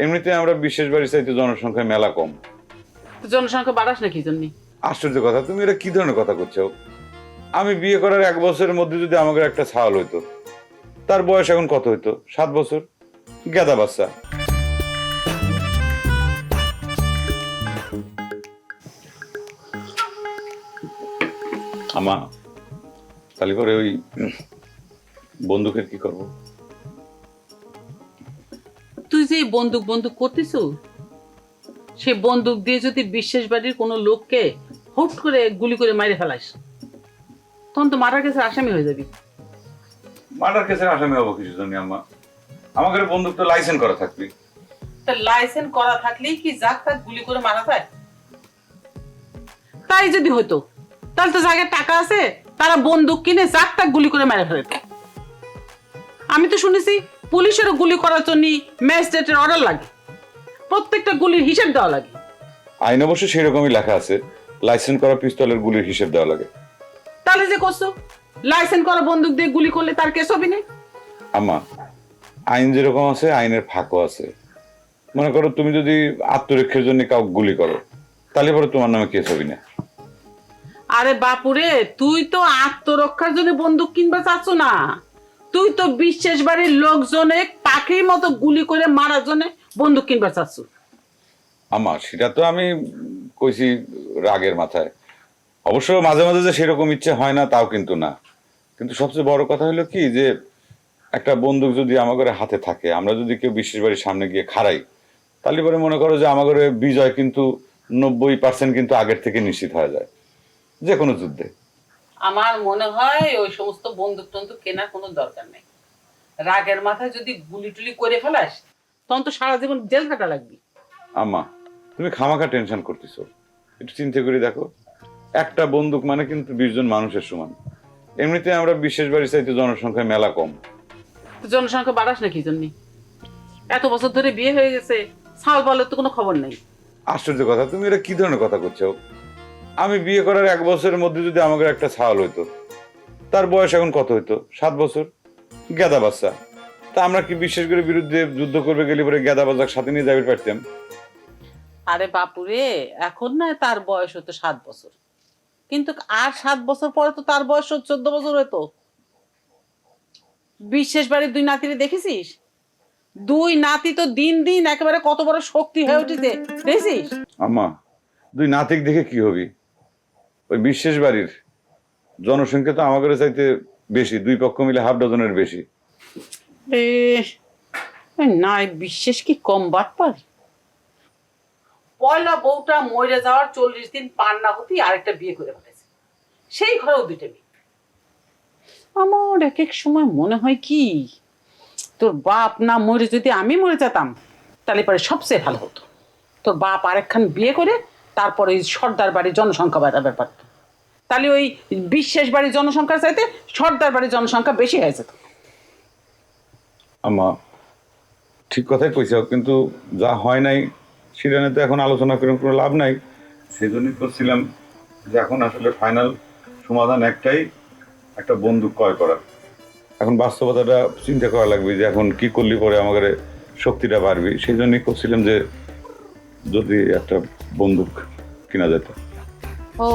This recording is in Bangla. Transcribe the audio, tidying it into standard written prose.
এমনিতে আমরা বিশেষ বাড়ি চাইতে জনসংখ্যা মেলা কম। তো জনসংখ্যা বাড়াস না কি জন্য? আশ্চর্য কথা, তুমি এটা কি ধরনের কথা করছো? আমি বিয়ে করার 1 বছরের মধ্যে যদি আমাদের একটা ছাওয়াল হইতো, তার বয়স এখন কত হইতো? 7 বছর। গেদা বাচ্চা। আমা, তাহলে পরে ওই বন্দুকের কি করব? তুই যে এই বন্দুক বন্দুক করতিস, সে বন্দুক দিয়ে যদি বিশেষ বাড়ির কোনো লোককে হুট করে গুলি করে মাইরে ফেলাস, তখন তো মারা গেছে আসামি হয়ে যাবি। মার্ডার কেসের আসামি হবো কিছু জন্য আম্মা? আমাদের বন্দুক তো লাইসেন্স করা থাকবে। তা লাইসেন্স করা থাকলেই কি যাক তাক গুলি করে মারা যায়? তাই যদি হতো তাহলে তো যাদের টাকা আছে তারা বন্দুক কিনে যাক তাক গুলি করে মেরে ফেলত। আমি তো শুনেছি পুলিশেরও গুলি করার জন্য ম্যাজিস্ট্রেটের অর্ডার লাগে, প্রত্যেকটা গুলির হিসেব দেওয়া লাগে। আইন অবশ্য সেরকমই লেখা আছে, লাইসেন্স করা পিস্তলের গুলির হিসেব দেওয়া লাগে। তাহলে যে করছো লাইসেন্স করা বন্দুক দিয়ে গুলি করলে তার কেস হবে না? আম্মা, আইন যেরকম আছে আইনের ফাঁকও আছে। মনে করো তুমি যদি আত্মরক্ষার জন্য কাউকে গুলি করো, তাহলে পরে তোমার নামে কেস হবে না। আরে বাপুরে, তুই তো আত্মরক্ষার জন্য বন্দুক কিনবা চাচ্ছ না, তুই তো বিশেষ বাড়ির লোকজনে পাখির মতো গুলি করে মারার জন্য বন্দুক কিনবা চাচ্ছ। আম্মা, সেটা তো আমি কইছি রাগের মাথায়। অবশ্য মাঝে মাঝে যে সেরকম ইচ্ছে হয় না তাও কিন্তু না। কিন্তু সবচেয়ে বড় কথা হলো কি, যে একটা বন্দুক যদি আমাদের হাতে থাকে, আমরা যদি কেউ বিশেষ বাড়ির সামনে গিয়ে খাড়াই, তাহলে পরে মনে করো যে আমাদের বিজয় কিন্তু 90% কিন্তু আগের থেকে নিশ্চিত হয়ে যায় যে কোনো যুদ্ধে। আমার মনে হয় ওই সমস্ত বন্দুক টন্দুক কেনার কোনো দরকার নেই। রাগের মাথায় যদি গুলি টুলি করে ফেলাস, তখন তো সারা জীবন জেল কাটা লাগবে। আম্মা, তুমি খামাখা টেনশন করতেছো। একটু চিন্তা করে দেখো, একটা বন্দুক মানে কিন্তু 20 জন মানুষের সমান। এমনিতে আমরা বিশেষ বাড়ি চাইতে জনসংখ্যা মেলা কম। তো জনসংখ্যা বাড়াস না কি জন্য? এত বছর ধরে বিয়ে হয়ে গেছে, সাল বলের তো কোনো খবর নেই। আশ্চর্য কথা, তুমি এটা কি ধরনের কথা করছো? আমি বিয়ে করার 1 বছরের মধ্যে যদি আমাদের একটা ছাওয়াল হইতো, তার বয়স এখন কত হইতো? 7 বছর। গেদা বাচ্চা। তা আমরা কি বিশেষ করে বিরুদ্ধে যুদ্ধ করবে গেলে পরে গেদা বাচ্চার সাথে নিয়ে যাবে পারতাম? আরে বাপুরে, এখন না তার বয়স হতো 7 বছর, কিন্তু আর 7 বছর পরে তো তার বয়স 14 বছর হতো। বিশেষ বাড়ির 2 নাতিরে দেখেছিস? 2 নাতি তো দিন দিন একেবারে কত বড় শক্তি হয়ে উঠেছে, দেখেছিস? আম্মা, 2 নাতিক দেখে কি হবি? ওই বিশেষ বাড়ির জনসংখ্যা তো আমাদের চাইতে বেশি, 2 পক্ষ মিলে হাফ ডজনের বেশি। না, বিশেষ কি কম বাটপার? পয়লা বউটা মরে যাওয়ার 40 দিন পার না হতেই আরেকটা বিয়ে করে ফেলেছে, সেই ঘরেও 2টা মেয়ে। আমার এক এক সময় মনে হয় কি, তোর বাপ না মরে যদি আমি মরে যেতাম, তাহলে পরে সবচেয়ে ভালো হতো। তোর বাপ আরেকখান বিয়ে করে তারপরে ওই সর্দার বাড়ির জনসংখ্যা বাড়াবার পারত, তাহলে ওই বিশেষ বাড়ির জনসংখ্যার চাইতে সর্দার বাড়ির জনসংখ্যা বেশি হয়ে যেত। আম্মা, ঠিক কথাই কইছো, কিন্তু যা হয় নাই সেটা নিয়ে তো এখন আলোচনা করে কোনো লাভ নাই। সেই জন্যই করছিলাম যে এখন আসলে ফাইনাল সমাধান একটাই, একটা বন্দুক ক্রয় করা। এখন বাস্তবতাটা চিন্তা করা লাগবে যে এখন কি করলে পরে আমাদের শক্তিটা বাড়বে। সেই জন্যই করছিলাম যে যদি একটা বন্দুক কিনা যেত। ও